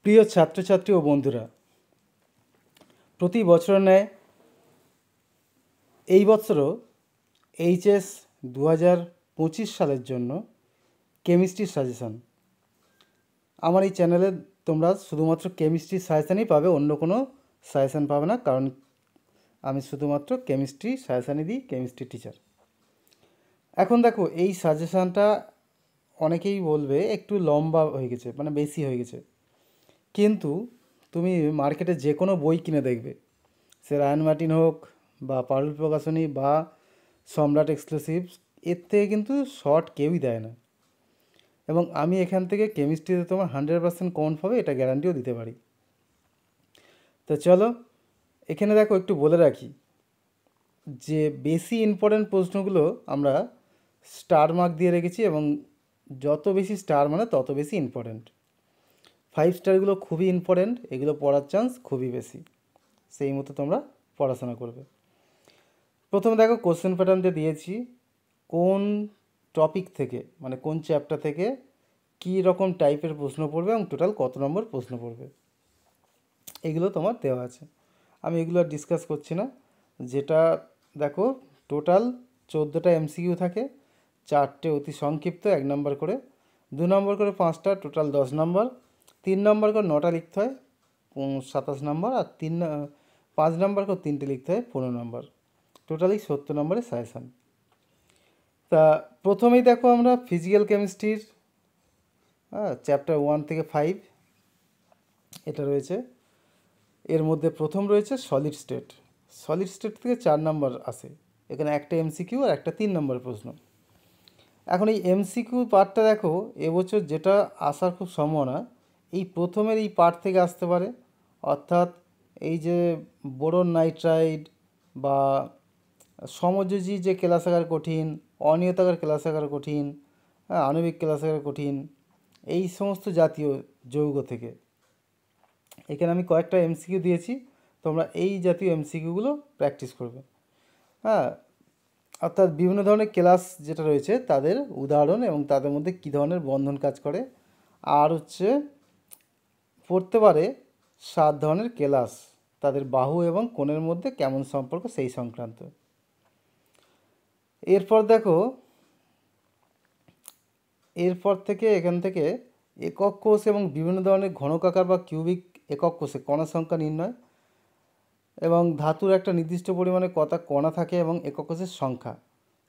প্রিয় ছাত্রছাত্রী ও বন্ধুরা, প্রতি বছরের ন্যায় এই বছরও এইচএস 2025 সালের জন্য কেমিস্ট্রির সাজেশান। আমার এই চ্যানেলে তোমরা শুধুমাত্র কেমিস্ট্রির সাজেশানই পাবে, অন্য কোনো সাজেশান পাবে না, কারণ আমি শুধুমাত্র কেমিস্ট্রি সাজেশানই দিই, কেমিস্ট্রি টিচার। এখন দেখো, এই সাজেশানটা অনেকেই বলবে একটু লম্বা হয়ে গেছে, মানে বেশি হয়ে গেছে, কিন্তু তুমি মার্কেটে যে কোনো বই কিনে দেখবে, সে রায়ান মার্টিন হোক বা পারুল প্রকাশনী বা সম্রাট এক্সক্লুসিভ, এর থেকে কিন্তু শর্ট কেউই দেয় না। এবং আমি এখান থেকে কেমিস্ট্রিতে তোমার 100% কমন পাবে, এটা গ্যারান্টিও দিতে পারি। তো চলো, এখানে দেখো একটু বলে রাখি যে বেশি ইম্পর্ট্যান্ট প্রশ্নগুলো আমরা স্টার মার্ক দিয়ে রেখেছি, এবং যত বেশি স্টার মানে তত বেশি ইম্পর্ট্যান্ট। 5 স্টারগুলো খুবই ইম্পর্ট্যান্ট, এগুলো পড়ার চান্স খুবই বেশি, সেই মতো তোমরা পড়াশোনা করবে। প্রথমে দেখো কোশ্চেন প্যাটার্নটা দিয়েছি, কোন টপিক থেকে, মানে কোন চ্যাপ্টার থেকে কী রকম টাইপের প্রশ্ন পড়বে এবং টোটাল কত নম্বর প্রশ্ন পড়বে, এগুলো তোমার দেওয়া আছে। আমি এগুলো আর ডিসকাস করছি না। যেটা দেখো, টোটাল 14টা এমসিকিউ থাকে, 4টে অতি সংক্ষিপ্ত 1 নম্বর করে, 2 নম্বর করে 5টা, টোটাল 10 নম্বর, 3 নম্বর করে 9টা লিখতে হয় 27 নম্বর, আর 5 নম্বর করে 3টে লিখতে হয় 15 নম্বর, টোটালি 70 নম্বরের সাজেশান। তা প্রথমেই দেখো আমরা ফিজিক্যাল কেমিস্ট্রির চ্যাপ্টার 1 থেকে 5 এটা রয়েছে। এর মধ্যে প্রথম রয়েছে সলিড স্টেট। সলিড স্টেট থেকে 4 নম্বর আসে, এখানে একটা এমসিকিউ আর একটা 3 নম্বরের প্রশ্ন। এখন এই এমসিকিউ পার্টটা দেখো, এবছর যেটা আসার খুব সম্ভাবনা, এই প্রথমের এই পার্ট থেকে আসতে পারে। অর্থাৎ এই যে বোরন নাইট্রাইড বা সমযোজী যে কেলাসাগার কঠিন, অনিয়তাকার কেলাসাগার কঠিন, আণবিক কেলাসাগার কঠিন, এই সমস্ত জাতীয় যৌগ থেকে এখানে আমি কয়েকটা এমসিকিউ দিয়েছি, তোমরা এই জাতীয় এমসিকিউগুলো প্র্যাকটিস করবে। অর্থাৎ বিভিন্ন ধরনের ক্লাস যেটা রয়েছে তাদের উদাহরণ এবং তাদের মধ্যে কী ধরনের বন্ধন কাজ করে, আর পড়তে পারে 7 ধরনের ক্লাস, তাদের বাহু এবং কোণের মধ্যে কেমন সম্পর্ক সেই সংক্রান্ত। এরপর দেখো, এরপর থেকে এখান থেকে একক কোষ এবং বিভিন্ন ধরনের ঘনকাকার বা কিউবিক একক কোষে কণা সংখ্যা নির্ণয়, এবং ধাতুর একটা নির্দিষ্ট পরিমাণে কত কণা থাকে এবং একক কোষের সংখ্যা,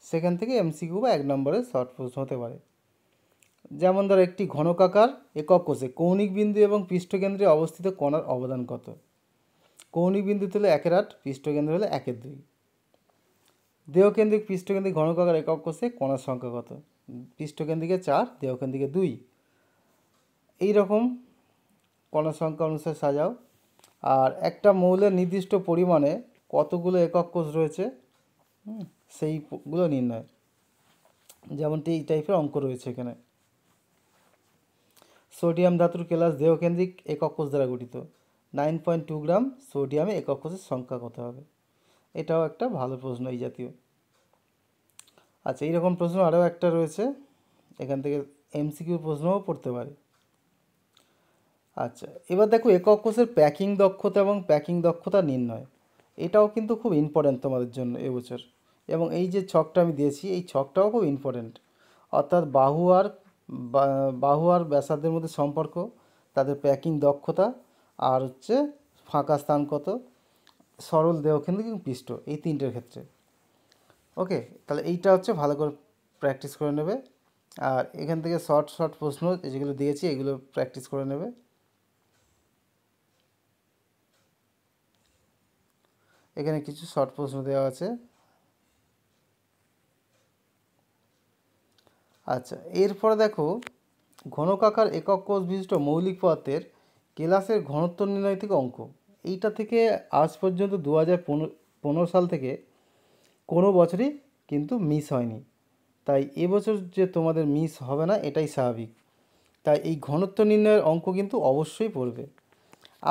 সেখান থেকে এমসিকিউ বা 1 নম্বরের শর্ট প্রশ্ন হতে পারে। যেমন ধর, একটি ঘনকাকার একক কোষে কৌণিক বিন্দু এবং পৃষ্ঠকেন্দ্রে অবস্থিত কণার অবদান কত? কৌণিক বিন্দুতে হলে 1/8, পৃষ্ঠকেন্দ্র হলে 1/2। দেহকেন্দ্রিক পৃষ্ঠকেন্দ্রিক ঘনকাকার একক কোষে কণার সংখ্যা কত? পৃষ্ঠকেন্দ্রিকে 4, দেহকেন্দ্রিকে 2। এই রকম কণার সংখ্যা অনুসারে সাজাও। আর একটা মৌলের নির্দিষ্ট পরিমাণে কতগুলো একক কোষ রয়েছে সেইগুলো নির্ণয়, যেমনটি এই টাইপের অঙ্ক রয়েছে এখানে। সোডিয়াম ধাতুর কেলাস দেহকেন্দ্রিক একক কোষ দ্বারা গঠিত, 9.2 গ্রাম সোডিয়ামে একক কোষের সংখ্যা কত হবে? এটাও একটা ভালো প্রশ্ন এই জাতীয়। আচ্ছা, এইরকম প্রশ্ন আরও একটা রয়েছে, এখান থেকে এমসিকিউ প্রশ্নও পড়তে পারে। আচ্ছা, এবার দেখো একক কোষের প্যাকিং দক্ষতা এবং প্যাকিং দক্ষতা নির্ণয়, এটাও কিন্তু খুব ইম্পর্ট্যান্ট তোমাদের জন্য এবছর। এবং এই যে ছকটা আমি দিয়েছি, এই ছকটাও খুব ইম্পর্ট্যান্ট। অর্থাৎ বাহু আর ব্যাসার্ধের মধ্যে সম্পর্ক, তাদের প্যাকিং দক্ষতা, আর ফাঁকা স্থান কত, সরল দেহকেন্দ্রিক এবং পৃষ্ঠ, এই 3টের ক্ষেত্রে। ওকে, তাহলে এইটা ভালো করে প্র্যাকটিস করে নেবে। আর এখান থেকে শর্ট শর্ট প্রশ্ন যেগুলো দিয়েছি এগুলো প্র্যাকটিস করে নেবে। এখানে কিছু শর্ট প্রশ্ন দেওয়া আছে। আচ্ছা, এরপরে দেখো, ঘনকাকার একক কোষ বিশিষ্ট মৌলিক পদার্থের কেলাসের ঘনত্ব নির্ণয় থেকে অঙ্ক। এইটা থেকে আজ পর্যন্ত 2015 সাল থেকে কোনো বছরই কিন্তু মিস হয়নি, তাই এবছর যে তোমাদের মিস হবে না এটাই স্বাভাবিক। তাই এই ঘনত্ব নির্ণয়ের অঙ্ক কিন্তু অবশ্যই পড়বে।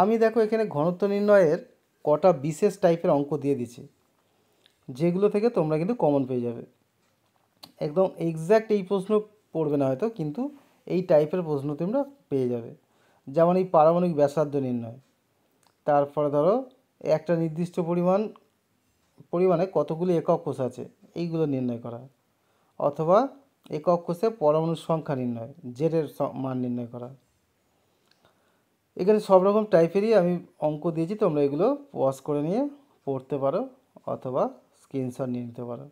আমি দেখো এখানে ঘনত্ব নির্ণয়ের কটা বিশেষ টাইপের অঙ্ক দিয়ে দিচ্ছি, যেগুলো থেকে তোমরা কিন্তু কমন পেয়ে যাবে। একদম এক্স্যাক্ট এই প্রশ্ন পড়বে না হয়তো, কিন্তু এই টাইপের প্রশ্ন তোমরা পেয়ে যাবে। যেমন এই পারমাণবিক ব্যাসার্ধ নির্ণয়, তারপরে ধরো একটা নির্দিষ্ট পরিমাণে কতগুলি একক কোষ আছে এইগুলো নির্ণয় করা, অথবা একক কোষে পরমাণুর সংখ্যা নির্ণয়, জেডের মান নির্ণয় করা। এখানে সব রকম টাইপেরই আমি অঙ্ক দিয়েছি, তোমরা এগুলো পজ করে নিয়ে পড়তে পারো অথবা স্ক্রিনশট নিয়ে নিতে পারো।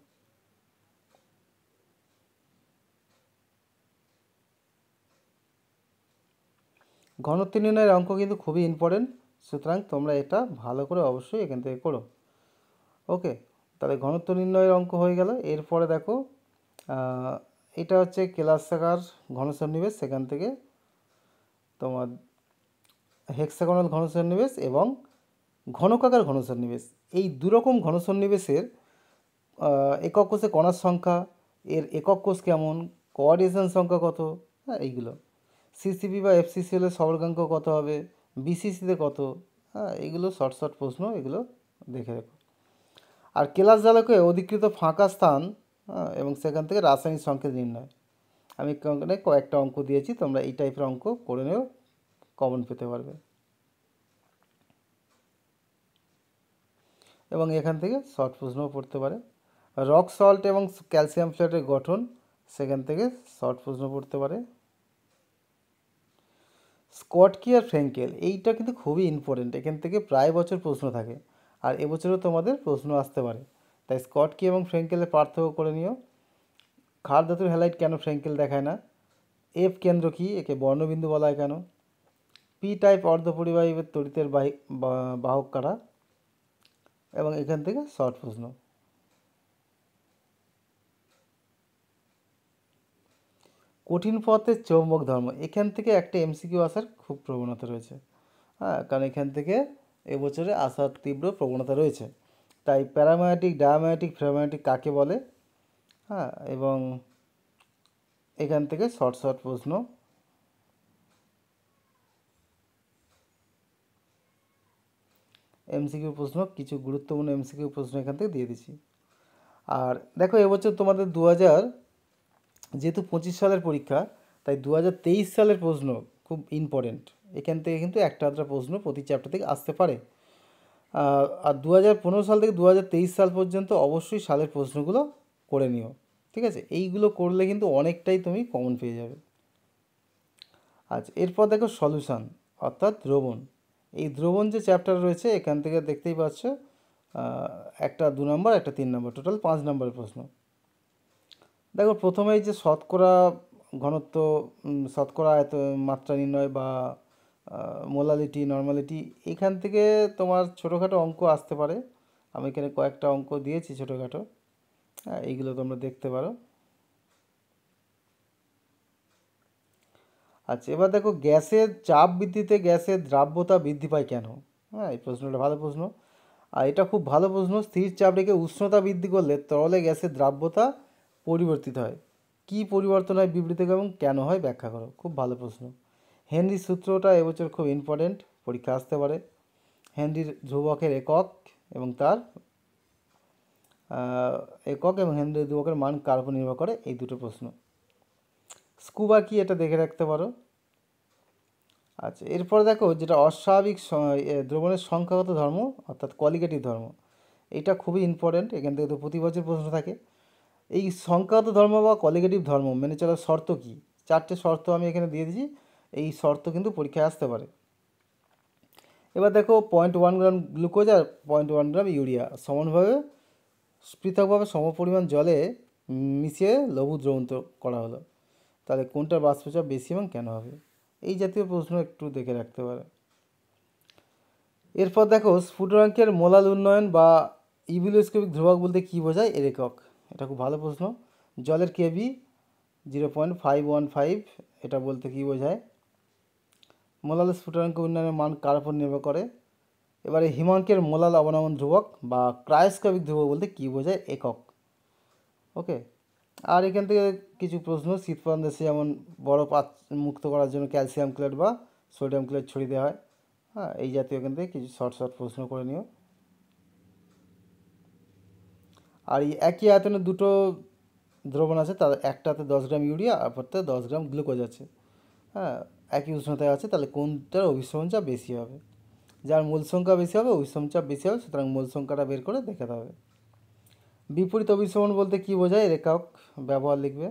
ঘনত্ব নির্ণয়ের অঙ্ক কিন্তু খুবই ইম্পর্টেন্ট, সুতরাং তোমরা এটা ভালো করে অবশ্যই এখান থেকে করো। ওকে, তাহলে ঘনত্ব নির্ণয়ের অঙ্ক হয়ে গেল। এরপরে দেখো এটা হচ্ছে কেলাসাকার ঘনসন্নিবেশ, সেখান থেকে তোমার হেক্সাগোনাল ঘনসন্নিবেশ এবং ঘনকাকার ঘনসন্নিবেশ, এই দুরকম ঘনসন্নিবেশের একক কোষে কণার সংখ্যা, এর একক কোষ কেমন, কোঅর্ডিনেশন সংখ্যা কত, হ্যাঁ এইগুলো। সিসিপি বা এফসিসি হলে সবর্গাঙ্ক কত হবে, বিসিসিতে কত, হ্যাঁ এইগুলো শর্ট শর্ট প্রশ্ন, এগুলো দেখে রেখো। আর কেলাস জালকে অধিকৃত ফাঁকা স্থান, এবং সেখান থেকে রাসায়নিক সংকেত নির্ণয়, আমি কয়েকটা অঙ্ক দিয়েছি, তোমরা এই টাইপের অঙ্ক করে নেও, কমন পেতে পারবে। এবং এখান থেকে শর্ট প্রশ্নও পড়তে পারে। রক সল্ট এবং ক্যালসিয়াম ফ্লেটের গঠন, সেখান থেকে শর্ট প্রশ্ন পড়তে পারে। স্কটকি আর ফ্র্যাঙ্কেল, এইটা কিন্তু খুবই ইম্পর্টেন্ট, এখান থেকে প্রায় বছর প্রশ্ন থাকে, আর এবছরও তোমাদের প্রশ্ন আসতে পারে, তাই স্কটকি এবং ফ্র্যাঙ্কেলের পার্থক্য করে নিও। ক্ষার ধাতুর হ্যালাইট কেন ফ্র্যাঙ্কেল দেখায় না, এফ কেন্দ্র কি, একে বর্ণবিন্দু বলা হয় কেন, পি টাইপ অর্ধপরিবাহী তড়িতের বাহক কারা, এবং এখান থেকে শর্ট প্রশ্ন। কঠিন পদার্থের চৌম্বক ধর্ম, এখান থেকে একটা এমসিকিউ আসার খুব প্রবণতা রয়েছে, হ্যাঁ, কারণ এখান থেকে এবছরে আসার তীব্র প্রবণতা রয়েছে। তাই প্যারাম্যাগনেটিক, ডায়াম্যাগনেটিক, ফেরোম্যাগনেটিক কাকে বলে, হ্যাঁ, এবং এখান থেকে শর্ট শর্ট প্রশ্ন। এমসিকিউ প্রশ্ন, কিছু গুরুত্বপূর্ণ এমসিকিউ প্রশ্ন এখান থেকে দিয়ে দিচ্ছি। আর দেখো এবছর তোমাদের যেহেতু 25 সালের পরীক্ষা, তাই 2023 সালের প্রশ্ন খুব ইম্পর্টেন্ট, এখান থেকে কিন্তু একটা আধটা প্রশ্ন প্রতি চ্যাপ্টার থেকে আসতে পারে। আর 2015 সাল থেকে 2023 সাল পর্যন্ত অবশ্যই সালের প্রশ্নগুলো করে নিও, ঠিক আছে, এইগুলো করলে কিন্তু অনেকটাই তুমি কমন পেয়ে যাবে। আচ্ছা, এরপর দেখো সলিউশন অর্থাৎ দ্রবণ। এই দ্রবণ যে চ্যাপ্টার রয়েছে এখান থেকে দেখতেই পাচ্ছ একটা 2 নম্বর, একটা 3 নম্বর, টোটাল 5 নম্বরের প্রশ্ন। দেখো প্রথমেই যে শতকরা ঘনত্ব, শতকরা এত মাত্রা নির্ণয় বা মোলালিটি, নর্মালিটি, এখান থেকে তোমার ছোটোখাটো অঙ্ক আসতে পারে, আমি এখানে কয়েকটা অঙ্ক দিয়েছি ছোটোখাটো, হ্যাঁ এইগুলো তোমরা দেখতে পারো। আচ্ছা, এবার দেখো গ্যাসের চাপ বৃদ্ধিতে গ্যাসের দ্রাব্যতা বৃদ্ধি পায় কেন, হ্যাঁ এই প্রশ্নটা ভালো প্রশ্ন। আর এটা খুব ভালো প্রশ্ন, স্থির চাপ রেখে উষ্ণতা বৃদ্ধি করলে তরলে গ্যাসের দ্রাব্যতা পরিবর্তিত হয়, কী পরিবর্তন হয় বিবৃতি এবং কেন হয় ব্যাখ্যা করো, খুব ভালো প্রশ্ন। হেনরির সূত্রটা এবছর খুব ইম্পর্টেন্ট, পরীক্ষা আসতে পারে। হেনরির ধ্রুবকের একক এবং তার হেনরির ধ্রুবকের মান কার উপর নির্ভর করে, এই দুটো প্রশ্ন। স্কুবা কি, এটা দেখে রাখতে পারো। আচ্ছা, এরপর দেখো যেটা অস্বাভাবিক দ্রবণের সংখ্যাগত ধর্ম অর্থাৎ কোয়ালিটেটিভ ধর্ম, এটা খুবই ইম্পর্টেন্ট, এখান থেকে তো প্রতি বছর প্রশ্ন থাকে। এই সংখ্যাগত ধর্ম বা কোয়ালিটেটিভ ধর্ম মেনে চলার শর্ত কী, 4টে শর্ত আমি এখানে দিয়ে দিয়েছি, এই শর্ত কিন্তু পরীক্ষায় আসতে পারে। এবার দেখো 0.1 গ্রাম গ্লুকোজ আর 0.1 গ্রাম ইউরিয়া সমানভাবে পৃথকভাবে সমপরিমাণ জলে মিশিয়ে লঘু দ্রবণ করা হলো, তাহলে কোনটার বাষ্পচাপ বেশি এবং কেন হবে, এই জাতীয় প্রশ্ন একটু দেখে রাখতে পারে। এরপর দেখো স্ফুটনাঙ্কের মোলাল উন্নয়ন বা ইভিলোস্কোপিক ধ্রুবক বলতে কী বোঝায়, এর একক, এটা খুব ভালো প্রশ্ন। জলের কেবি 0.515, এটা বলতে কী বোঝায়। মোলাল স্ফুটনাঙ্ক উন্নয়নের মান কার উপর নির্ভর করে। এবারে হিমাঙ্কের মোলাল অবনমন ধ্রুবক বা ক্রায়োস্কোপিক ধ্রুবক বলতে কী বোঝায়, একক। ওকে, আর এখান থেকে কিছু প্রশ্ন, শীতপ্রধান দেশে যেমন বরফ মুক্ত করার জন্য ক্যালসিয়াম ক্লোরাইড বা সোডিয়াম ক্লোরাইড ছড়িয়ে দেওয়া হয়, হ্যাঁ এই জাতীয় এখান থেকে কিছু শর্ট শর্ট প্রশ্ন করে নিও। আর এই একই আয়তনের দুটো দ্রবণ আছে, তার একটাতে 10 গ্রাম ইউরিয়া আর অপরটাতে 10 গ্রাম গ্লুকোজ আছে, হ্যাঁ একই উষ্ণতায় আছে, তাহলে কোনটার অভিশ্রবণ চাপ বেশি হবে? যার মূল সংখ্যা বেশি হবে অভিশ্রবণ চাপ বেশি হবে, সুতরাং মূল সংখ্যাটা বের করে দেখাতে হবে। বিপরীত অভিশ্রবণ বলতে কী বোঝায়? এর একক ব্যবহার লিখবে।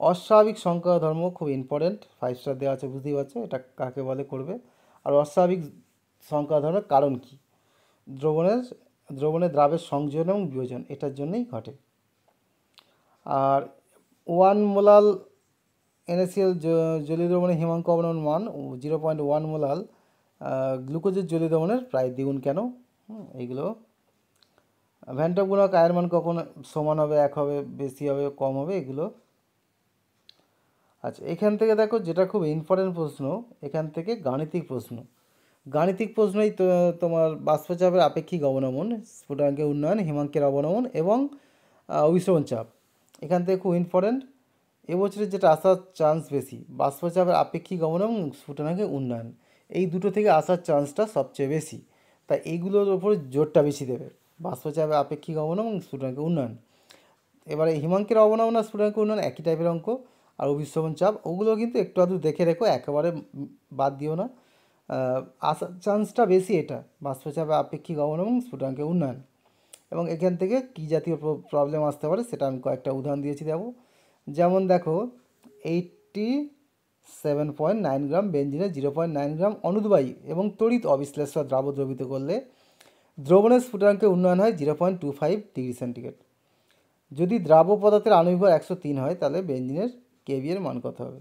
অস্বাভাবিক সংখ্যা ধর্ম খুব ইম্পর্টেন্ট, 5 স্টার দেওয়া আছে, বুঝতেই পারছো এটা কাকে বলে করবে। আর অস্বাভাবিক সংখ্যা ধর্মের কারণ কি? দ্রবণের দ্রাবের সংযোজন এবং বিয়োজন এটার জন্যই ঘটে। আর 1 মোলাল NaCl জলীয় দ্রবণে হিমাঙ্ক অবনমন মান 0.1 মোলাল গ্লুকোজের জলীয় দ্রবণের প্রায় দ্বিগুণ কেন? এইগুলো। ভ্যান্টপ গুণক আয়ের মান কখন সমান হবে, 1 হবে, বেশি হবে, কম হবে, এগুলো। আচ্ছা, এখান থেকে দেখো যেটা খুব ইম্পর্টেন্ট প্রশ্ন, এখান থেকে গাণিতিক প্রশ্ন। গাণিতিক প্রশ্নই তো তোমার বাষ্পচাপের আপেক্ষিক অবনমন, স্ফুটনাঙ্কের উন্নয়ন, হিমাঙ্কের অবনমন এবং অভিশ্রবণ চাপ, এখান থেকে খুব ইম্পর্টেন্ট। এবছরের যেটা আসার চান্স বেশি, বাষ্পচাপের আপেক্ষিক অবনমন এবং স্ফুটনাঙ্কের উন্নয়ন, এই দুটো থেকে আসার চান্সটা সবচেয়ে বেশি। তাই এইগুলোর ওপরে জোরটা বেশি দেবে, বাষ্পচাপের আপেক্ষিক অবনমন এবং স্ফুটনাঙ্কের উন্নয়ন। এবারে হিমাঙ্কের অবনমন আর স্ফুটনাঙ্কের উন্নয়ন একই টাইপের অঙ্ক। আর অভিশ্রবণ চাপ ওগুলো কিন্তু একটু আধটু দেখে রেখো, একেবারে বাদ দিও না। আসার চান্সটা বেশি এটা, বাষ্পচাপে আপেক্ষিক অবনমন স্ফুটনাঙ্কের উন্নয়ন। এবং এখান থেকে কী জাতীয় প্রবলেম আসতে পারে সেটা আমি কয়েকটা উদাহরণ দিয়েছি দেবো। যেমন দেখো 87.9 গ্রাম বেঞ্জিনে 0.9 গ্রাম অনুদ্বায়ী এবং তড়িৎ অবিশ্লেষ্য দ্রাব দ্রবিত করলে দ্রবণের স্ফুটনাঙ্কের উন্নয়ন হয় 0.25 ডিগ্রি সেন্টিগ্রেড। যদি দ্রাব্য পদার্থের আণবিক ভর 103 হয় তাহলে বেঞ্জিনের কেভি এর মান কত হবে?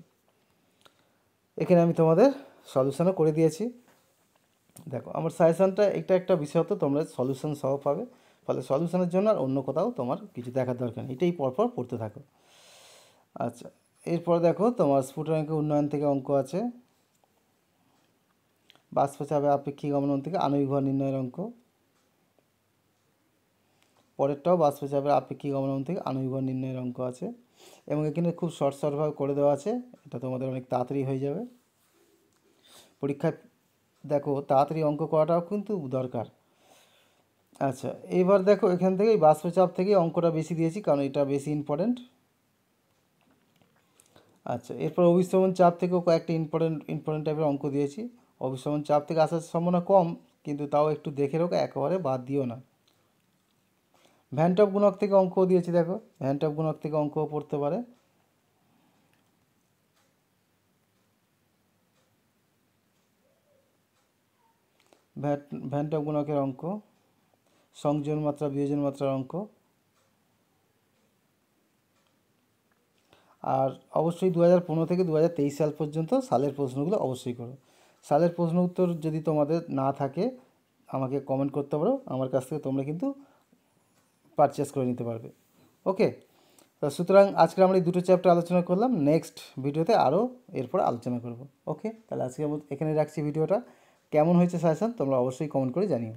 এখানে আমি তোমাদের সলিউশনও করে দিয়েছি। দেখো আমার সাজেশনটা এটা একটা বিষয়, তো তোমরা সলিউশন সহ পাবে, ফলে সলিউশনের জন্য আর অন্য কোথাও তোমার কিছু দেখার দরকার নেই, এটাই পরপর পড়তে থাকো। আচ্ছা, এরপর দেখো তোমার স্ফুটনাঙ্কের উন্নয়ন থেকে অঙ্ক আছে, বাষ্পচাপে আপেক্ষিক অবনমন থেকে আণবিক ভর নির্ণয়ের অঙ্ক। পরেরটাও বাষ্পচাপের আপেক্ষিক অবনমন থেকে আণবিক ভর নির্ণয়ের অঙ্ক আছে, এবং এখানে খুব শর্টভাবে করে দেওয়া আছে, এটা তোমাদের অনেক তাড়াতাড়ি হয়ে যাবে পরীক্ষায়। দেখো তাড়াতাড়ি অঙ্ক করাটাও কিন্তু দরকার। আচ্ছা, এবার দেখো এখান থেকে বাষ্পচাপ থেকে অঙ্কটা বেশি দিয়েছি কারণ এটা বেশি ইম্পর্টেন্ট। আচ্ছা, এরপর অভিশ্রবণ চাপ থেকেও কয়েকটা ইম্পর্টেন্ট টাইপের অঙ্ক দিয়েছি। অভিশ্রবণ চাপ থেকে আসার সম্ভাবনা কম, কিন্তু তাও একটু দেখে রাখো, একেবারে বাদ দিও না। ভ্যান্টপ গুণক থেকে অঙ্ক দিয়েছি, দেখো ভ্যান্টপ গুণক থেকে অঙ্কও পড়তে পারে। ভ্যান্টপ গুণকের অঙ্ক, সংযোজন মাত্রা বিয়োজন মাত্রার অঙ্ক। আর অবশ্যই 2015 থেকে 2023 সাল পর্যন্ত সালের প্রশ্নগুলো অবশ্যই করো। সালের প্রশ্ন উত্তর যদি তোমাদের না থাকে আমাকে কমেন্ট করতে পারো, আমার কাছ থেকে তোমরা কিন্তু পারচেস করে নিতে পারবে। ওকে, তো সুতরাং আজকে আমরা এই দুটো চ্যাপ্টার আলোচনা করলাম, নেক্সট ভিডিওতে আরও এরপর আলোচনা করব। ওকে, তাহলে আজকে এখানে রাখছি ভিডিওটা। কেমন হয়েছে সাজেশন তোমরা অবশ্যই কমেন্ট করে জানিও।